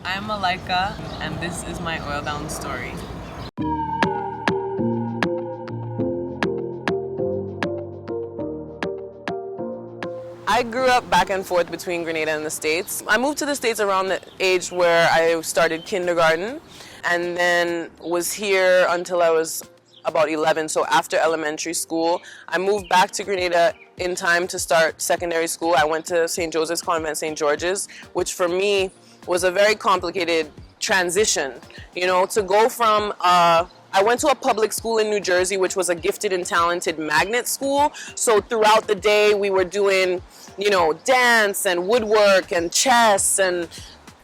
I'm Malaika, and this is my Oildown Story. I grew up back and forth between Grenada and the States. I moved to the States around the age where I started kindergarten, and then was here until I was about 11, so after elementary school. I moved back to Grenada in time to start secondary school. I went to St. Joseph's Convent, St. George's, which for me was a very complicated transition. You know, to go from I went to a public school in New Jersey, which was a gifted and talented magnet school. So throughout the day, we were doing, you know, dance and woodwork and chess and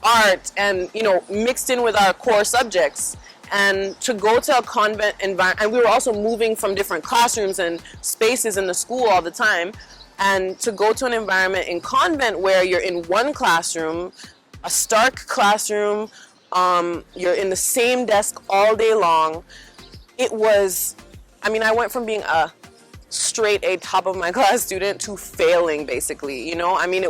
art and, you know, mixed in with our core subjects. And to go to a convent environment, and we were also moving from different classrooms and spaces in the school all the time. And to go to an environment in convent where you're in one classroom, a stark classroom, you're in the same desk all day long. It was, I mean, I went from being a straight A top of my class student to failing, basically, you know? I mean,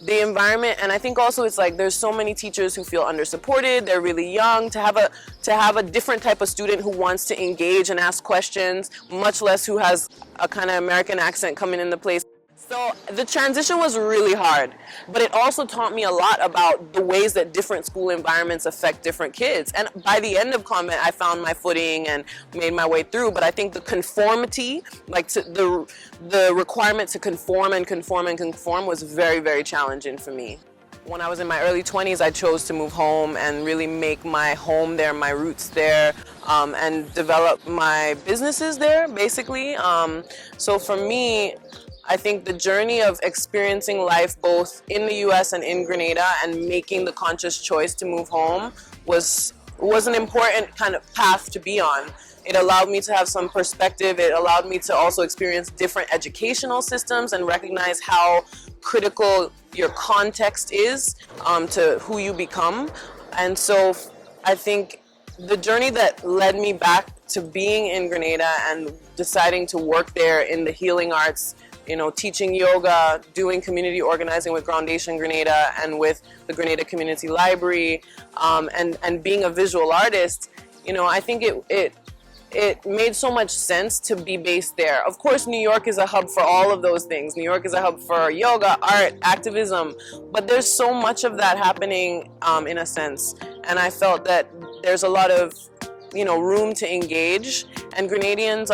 the environment, and I think also it's like there's so many teachers who feel under-supported, they're really young. To have a different type of student who wants to engage and ask questions, much less who has a kind of American accent coming into place. So the transition was really hard, but it also taught me a lot about the ways that different school environments affect different kids. And by the end of convent, I found my footing and made my way through. But I think the conformity, like the requirement to conform and conform and conform was very, very challenging for me. When I was in my early 20s, I chose to move home and really make my home there, my roots there, and develop my businesses there, basically. So for me, I think the journey of experiencing life both in the US and in Grenada and making the conscious choice to move home was an important kind of path to be on. It allowed me to have some perspective. It allowed me to also experience different educational systems and recognize how critical your context is to who you become. And so I think the journey that led me back to being in Grenada and deciding to work there in the healing arts, you know, teaching yoga, doing community organizing with Groundation Grenada and with the Grenada Community Library, and being a visual artist, you know, I think it made so much sense to be based there. Of course, New York is a hub for all of those things. New York is a hub for yoga, art, activism, but there's so much of that happening in a sense. And I felt that there's a lot of, you know, room to engage, and Grenadians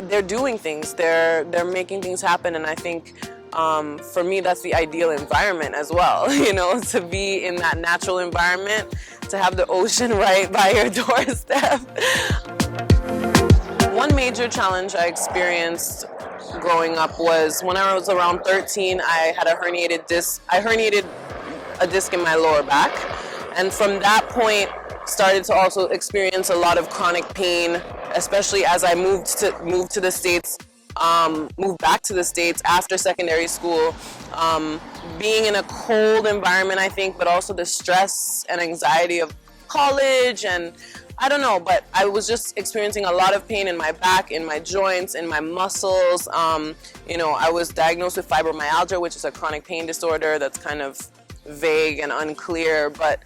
they're doing things, they're making things happen, and I think for me that's the ideal environment as well, you know, to be in that natural environment, to have the ocean right by your doorstep. One major challenge I experienced growing up was when I was around 13, I had a herniated disc. I herniated a disc in my lower back, and from that point started to also experience a lot of chronic pain, especially as I moved to the States, moved back to the States after secondary school, being in a cold environment, I think, but also the stress and anxiety of college, and I don't know, but I was just experiencing a lot of pain in my back, in my joints, in my muscles. You know, I was diagnosed with fibromyalgia, which is a chronic pain disorder that's kind of vague and unclear, but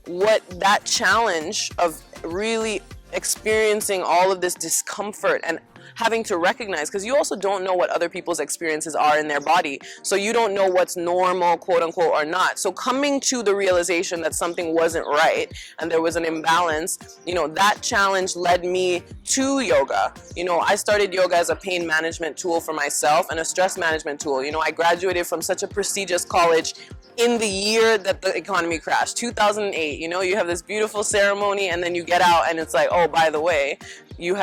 what that challenge of really experiencing all of this discomfort and having to recognize, because you also don't know what other people's experiences are in their body, so you don't know what's normal, quote unquote, or not. So coming to the realization that something wasn't right and there was an imbalance, you know, that challenge led me to yoga. You know, I started yoga as a pain management tool for myself and a stress management tool. You know, I graduated from such a prestigious college in the year that the economy crashed, 2008. You know, you have this beautiful ceremony and then you get out and it's like, oh, by the way, you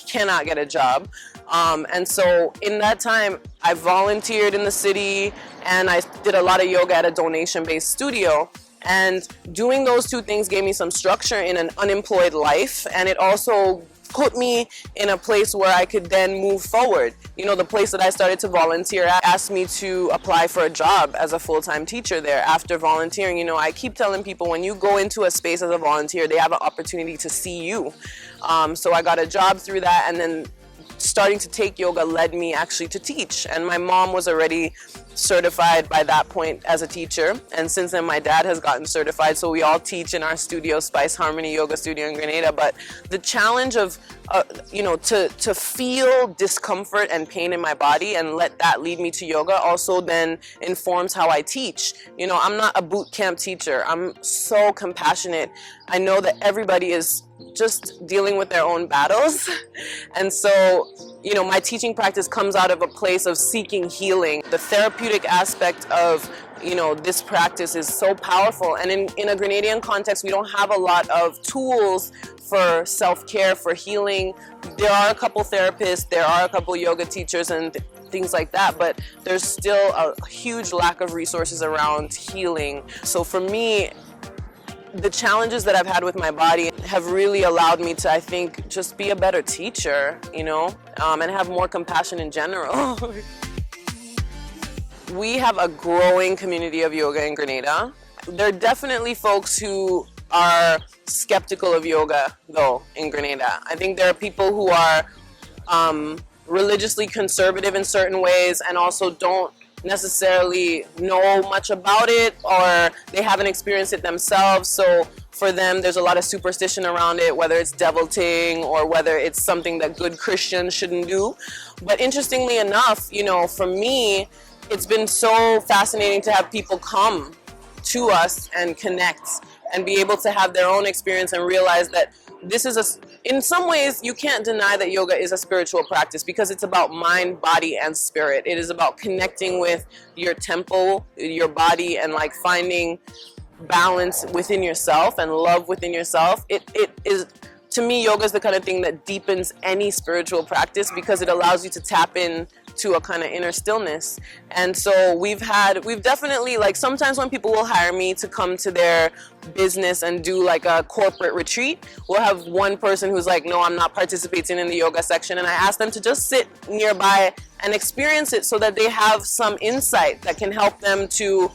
cannot get a job. And so in that time, I volunteered in the city and I did a lot of yoga at a donation-based studio. And doing those two things gave me some structure in an unemployed life, and it also put me in a place where I could then move forward. You know, the place that I started to volunteer at asked me to apply for a job as a full-time teacher there. After volunteering, you know, I keep telling people when you go into a space as a volunteer, they have an opportunity to see you. So I got a job through that, and then starting to take yoga led me actually to teach. And my mom was already certified by that point as a teacher, and since then my dad has gotten certified, so we all teach in our studio, Spice Harmony Yoga Studio in Grenada. But the challenge of to feel discomfort and pain in my body and let that lead me to yoga also then informs how I teach. I'm not a boot camp teacher. I'm so compassionate. I know that everybody is just dealing with their own battles. And so, my teaching practice comes out of a place of seeking healing. The therapeutic aspect of, this practice is so powerful. And in a Grenadian context, we don't have a lot of tools for self-care, for healing. There are a couple therapists, there are a couple yoga teachers and things like that, but there's still a huge lack of resources around healing. So for me, the challenges that I've had with my body have really allowed me to, I think, just be a better teacher, and have more compassion in general. We have a growing community of yoga in Grenada. There are definitely folks who are skeptical of yoga, though, in Grenada. I think there are people who are religiously conservative in certain ways and also don't necessarily know much about it, or they haven't experienced it themselves. So for them, there's a lot of superstition around it, whether it's devilting or whether it's something that good Christians shouldn't do. But interestingly enough, for me, it's been so fascinating to have people come to us and connect and be able to have their own experience and realize that this is in some ways, you can't deny that yoga is a spiritual practice because it's about mind, body, and spirit. It is about connecting with your temple, your body, and like finding balance within yourself and love within yourself. It is, to me, yoga is the kind of thing that deepens any spiritual practice because it allows you to tap in to a kind of inner stillness. And so we've definitely, like, sometimes when people will hire me to come to their business and do like a corporate retreat, we'll have one person who's like, no, I'm not participating in the yoga section, and I ask them to just sit nearby and experience it so that they have some insight that can help them to,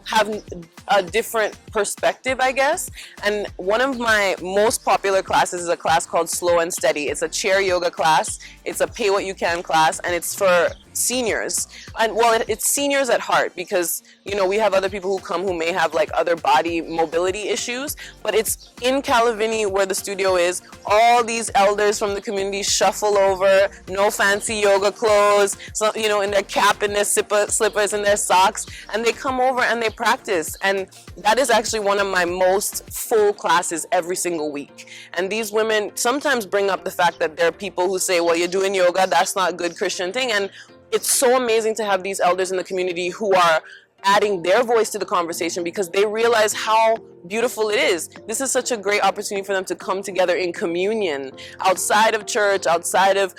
have a different perspective, I guess. And one of my most popular classes is a class called Slow and Steady. It's a chair yoga class. It's a pay what you can class, and it's for seniors. And well, it's seniors at heart because, we have other people who come who may have like other body mobility issues, but it's in Calavini where the studio is. All these elders from the community shuffle over, no fancy yoga clothes, so, in their cap and their slippers and their socks, and they come over and they practice. And that is actually one of my most full classes every single week. And these women sometimes bring up the fact that there are people who say, well, you're doing yoga, that's not a good Christian thing. And it's so amazing to have these elders in the community who are adding their voice to the conversation because they realize how beautiful it is. This is such a great opportunity for them to come together in communion outside of church, outside of,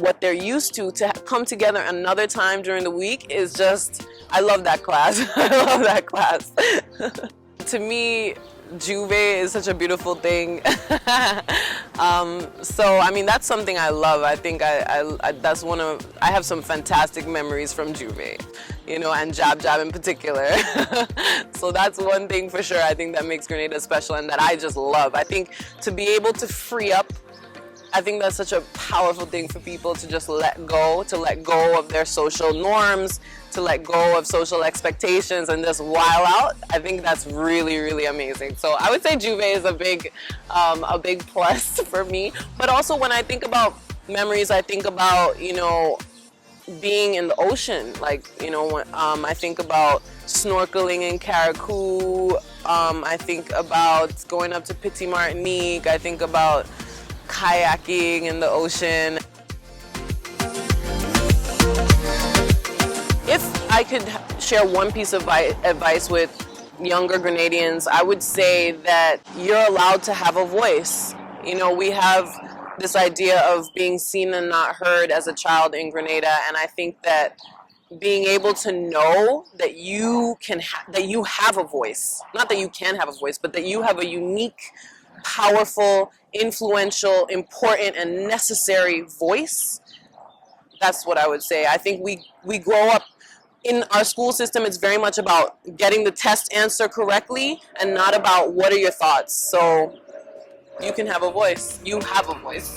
what they're used to come together another time during the week is just, I love that class. I love that class. To me, Juve is such a beautiful thing. So I mean, that's something I love. I think I have some fantastic memories from Juve, and Jab Jab in particular. So that's one thing for sure. I think that makes Grenada special and that I just love. I think to be able to free up, I think that's such a powerful thing for people to just let go of their social norms, to let go of social expectations and just wild out. I think that's really, really amazing. So I would say Juve is a big plus for me. But also when I think about memories, I think about, being in the ocean. Like, when, I think about snorkeling in Carriacou. I think about going up to Petit Martinique. I think about kayaking in the ocean. If I could share one piece of advice with younger Grenadians, I would say that you're allowed to have a voice. We have this idea of being seen and not heard as a child in Grenada, and I think that being able to know that you have a voice, not that you can have a voice, but that you have a unique, powerful, influential, important, and necessary voice. That's what I would say. I think we grow up in our school system. It's very much about getting the test answer correctly and not about what are your thoughts. So you can have a voice. You have a voice.